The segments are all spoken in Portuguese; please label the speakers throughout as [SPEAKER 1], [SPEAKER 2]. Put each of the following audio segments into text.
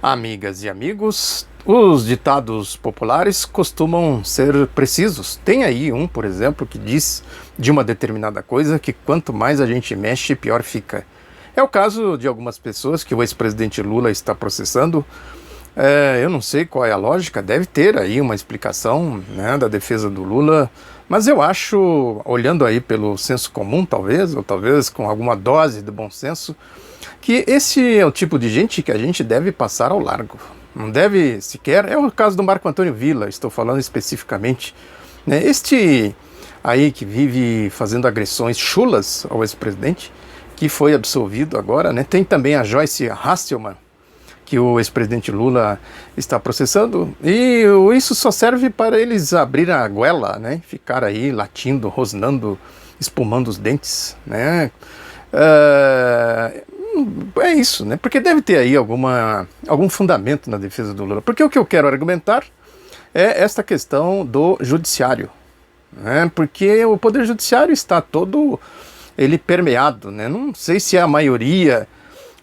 [SPEAKER 1] Amigas e amigos, os ditados populares costumam ser precisos. Tem aí um, por exemplo, que diz de uma determinada coisa que quanto mais a gente mexe, pior fica. É o caso de algumas pessoas que o ex-presidente Lula está processando. Eu não sei qual é a lógica, deve ter aí uma explicação, né, da defesa do Lula, mas eu acho, olhando aí pelo senso comum, talvez, ou talvez com alguma dose de bom senso, que esse é o tipo de gente que a gente deve passar ao largo. Não deve sequer. É o caso do Marco Antônio Villa, estou falando especificamente, né? Este aí que vive fazendo agressões chulas ao ex-presidente, que foi absolvido agora, né? Tem também a Joyce Hasselmann, que o ex-presidente Lula está processando, e isso só serve para eles abrir a goela, né? Ficar aí latindo, rosnando, espumando os dentes, né? É isso, né? Porque deve ter aí algum fundamento na defesa do Lula. Porque o que eu quero argumentar é esta questão do judiciário, né? Porque o poder judiciário está todo ele permeado, né? Não sei se é a maioria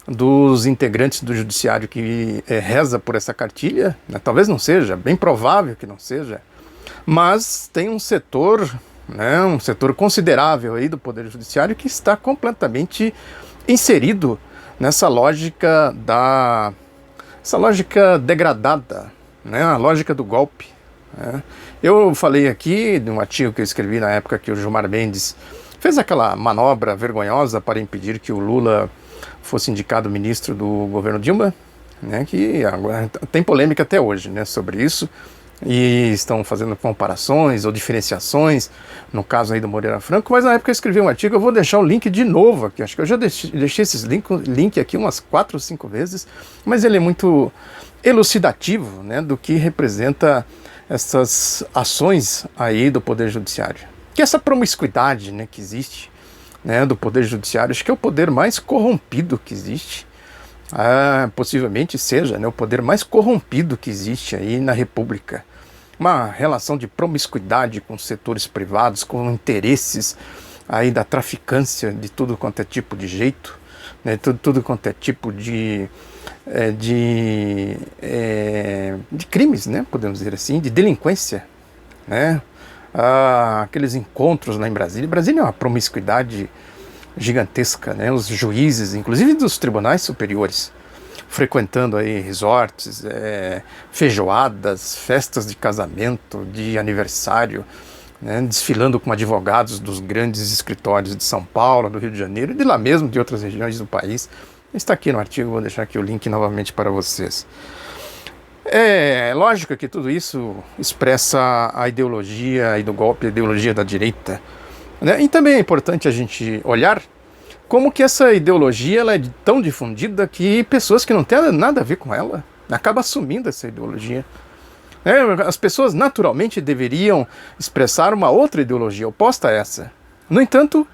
[SPEAKER 1] dos integrantes do judiciário que reza por essa cartilha, né? Talvez não seja, bem provável que não seja, mas tem um setor, né, um setor considerável aí do poder judiciário que está completamente inserido nessa lógica essa lógica degradada, né, a lógica do golpe, né. Eu falei aqui de um artigo que eu escrevi na época que o Gilmar Mendes fez aquela manobra vergonhosa para impedir que o Lula fosse indicado ministro do governo Dilma, né, que agora tem polêmica até hoje, né, sobre isso, e estão fazendo comparações ou diferenciações, no caso aí do Moreira Franco, mas na época eu escrevi um artigo, eu vou deixar o link de novo aqui, acho que eu já deixei esse link aqui umas 4 ou 5 vezes, mas ele é muito elucidativo, né, do que representa essas ações aí do Poder Judiciário. Que essa promiscuidade, né, que existe, né, do Poder Judiciário, acho que é o poder mais corrompido que existe, possivelmente seja, né, o poder mais corrompido que existe aí na República. Uma relação de promiscuidade com setores privados, com interesses aí da traficância de tudo quanto é tipo de jeito, né, tudo quanto é tipo de crimes, né, podemos dizer assim, de delinquência, né, aqueles encontros lá em Brasília. Brasília é uma promiscuidade gigantesca, né? Os juízes, inclusive dos tribunais superiores, frequentando aí resorts, feijoadas, festas de casamento, de aniversário, né? Desfilando com advogados dos grandes escritórios de São Paulo, do Rio de Janeiro e de lá mesmo, de outras regiões do país. Está aqui no artigo, vou deixar aqui o link novamente para vocês. É lógico que tudo isso expressa a ideologia aí do golpe, a ideologia da direita, né? E também é importante a gente olhar como que essa ideologia ela é tão difundida que pessoas que não têm nada a ver com ela acabam assumindo essa ideologia. As pessoas naturalmente deveriam expressar uma outra ideologia oposta a essa. No entanto,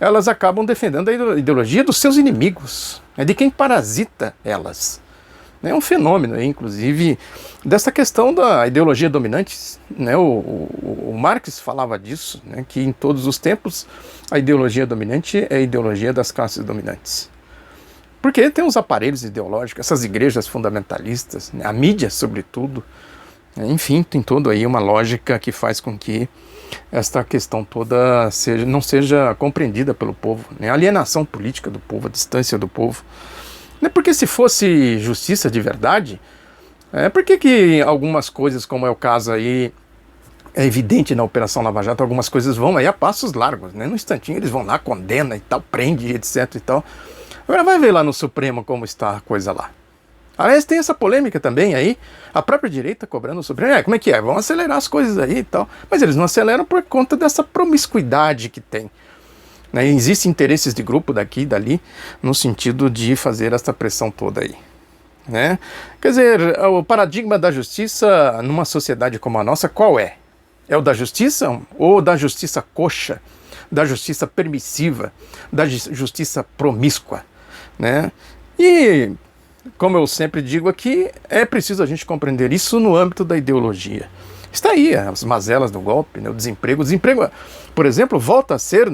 [SPEAKER 1] elas acabam defendendo a ideologia dos seus inimigos, de quem parasita elas. É um fenômeno, inclusive, dessa questão da ideologia dominante, né? O Marx falava disso, né? Que em todos os tempos a ideologia dominante é a ideologia das classes dominantes. Porque tem os aparelhos ideológicos, essas igrejas fundamentalistas, né? A mídia, sobretudo, né? Enfim, tem toda aí uma lógica que faz com que esta questão toda não seja compreendida pelo povo, né? A alienação política do povo, a distância do povo. Porque se fosse justiça de verdade, por que algumas coisas, como é o caso aí, é evidente na Operação Lava Jato, algumas coisas vão aí a passos largos, né? No instantinho eles vão lá, condena e tal, prende, etc e tal. Agora vai ver lá no Supremo como está a coisa lá. Aliás, tem essa polêmica também aí, a própria direita cobrando o Supremo, como é que é? Vão acelerar as coisas aí e tal. Mas eles não aceleram por conta dessa promiscuidade que tem. Né, existem interesses de grupo daqui e dali no sentido de fazer essa pressão toda aí. Né? Quer dizer, o paradigma da justiça numa sociedade como a nossa, qual é? É o da justiça ou da justiça coxa, da justiça permissiva, da justiça promíscua? Né? E, como eu sempre digo aqui, é preciso a gente compreender isso no âmbito da ideologia. Está aí as mazelas do golpe, né, o desemprego. O desemprego, por exemplo, volta a ser,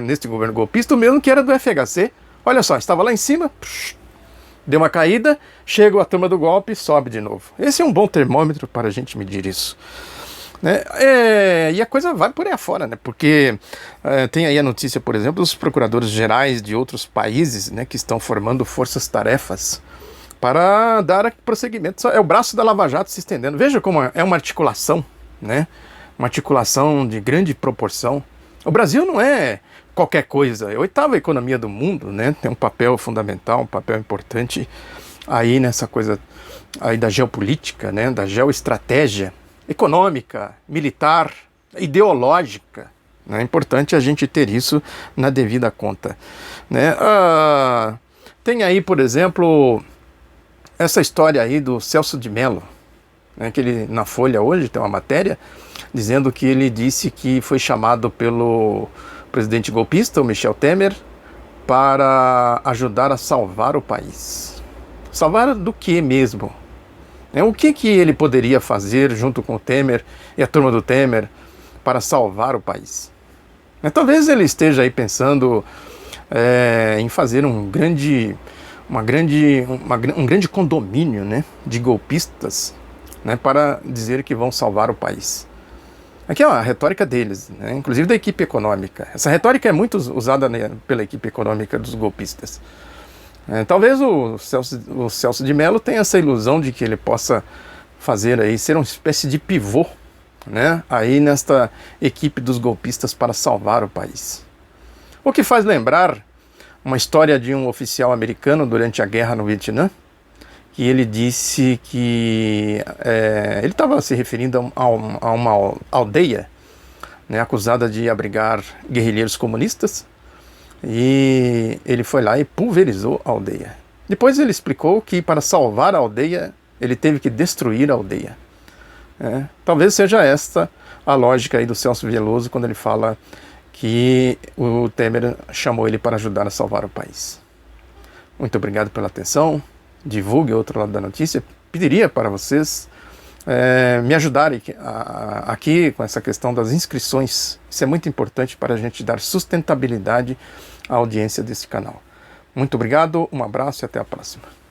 [SPEAKER 1] neste governo golpista, o mesmo que era do FHC. Olha só, estava lá em cima, Deu uma caída, chega a turma do golpe e sobe de novo. Esse é um bom termômetro para a gente medir isso. Né? E a coisa vai por aí afora, né? Porque tem aí a notícia, por exemplo, dos procuradores gerais de outros países, né, que estão formando forças-tarefas para dar prosseguimento. É o braço da Lava Jato se estendendo. Veja como é uma articulação, né? Uma articulação de grande proporção. O Brasil não é qualquer coisa, é a 8ª economia do mundo, né? Tem um papel fundamental, um papel importante aí nessa coisa aí da geopolítica, né? Da geoestratégia econômica, militar, ideológica. É importante a gente ter isso na devida conta, né? Tem aí, por exemplo, essa história aí do Celso de Mello, né, que ele, na Folha hoje tem uma matéria dizendo que ele disse que foi chamado pelo presidente golpista, o Michel Temer, para ajudar a salvar o país. Salvar do que mesmo? O que ele poderia fazer junto com o Temer e a turma do Temer para salvar o país? Talvez ele esteja aí pensando em fazer um grande condomínio, né, de golpistas, né, para dizer que vão salvar o país. Aqui é a retórica deles, né, inclusive da equipe econômica. Essa retórica é muito usada, né, pela equipe econômica dos golpistas. Talvez o Celso de Mello tenha essa ilusão de que ele possa fazer aí, ser uma espécie de pivô, né, aí nesta equipe dos golpistas para salvar o país. O que faz lembrar uma história de um oficial americano durante a guerra no Vietnã, que ele disse que ele estava se referindo a uma aldeia, né, acusada de abrigar guerrilheiros comunistas, e ele foi lá e pulverizou a aldeia. Depois ele explicou que para salvar a aldeia, ele teve que destruir a aldeia. Talvez seja esta a lógica aí do Celso Veloso quando ele fala que o Temer chamou ele para ajudar a salvar o país. Muito obrigado pela atenção. Divulgue o outro lado da notícia. Pediria para vocês me ajudarem aqui com essa questão das inscrições. Isso é muito importante para a gente dar sustentabilidade à audiência desse canal. Muito obrigado, um abraço e até a próxima.